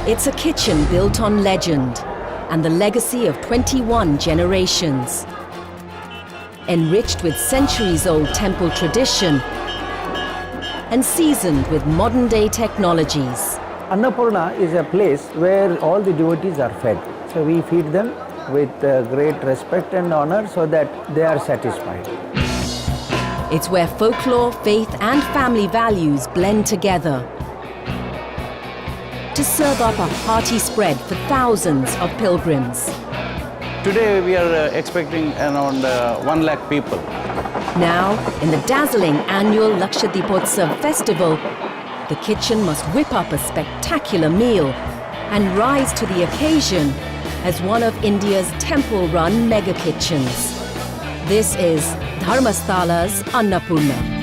It's a kitchen built on legend and the legacy of 21 generations. Enriched with centuries-old temple tradition and seasoned with modern-day technologies. Annapurna is a place where all the devotees are fed. So we feed them with great respect and honor so that they are satisfied. It's where folklore, faith and family values blend together to serve up a hearty spread for thousands of pilgrims. Today we are expecting around 1 lakh people. Now, in the dazzling annual Laksha Deepotsava festival, the kitchen must whip up a spectacular meal and rise to the occasion as one of India's temple-run mega kitchens. This is Dharmasthala's Annapurna.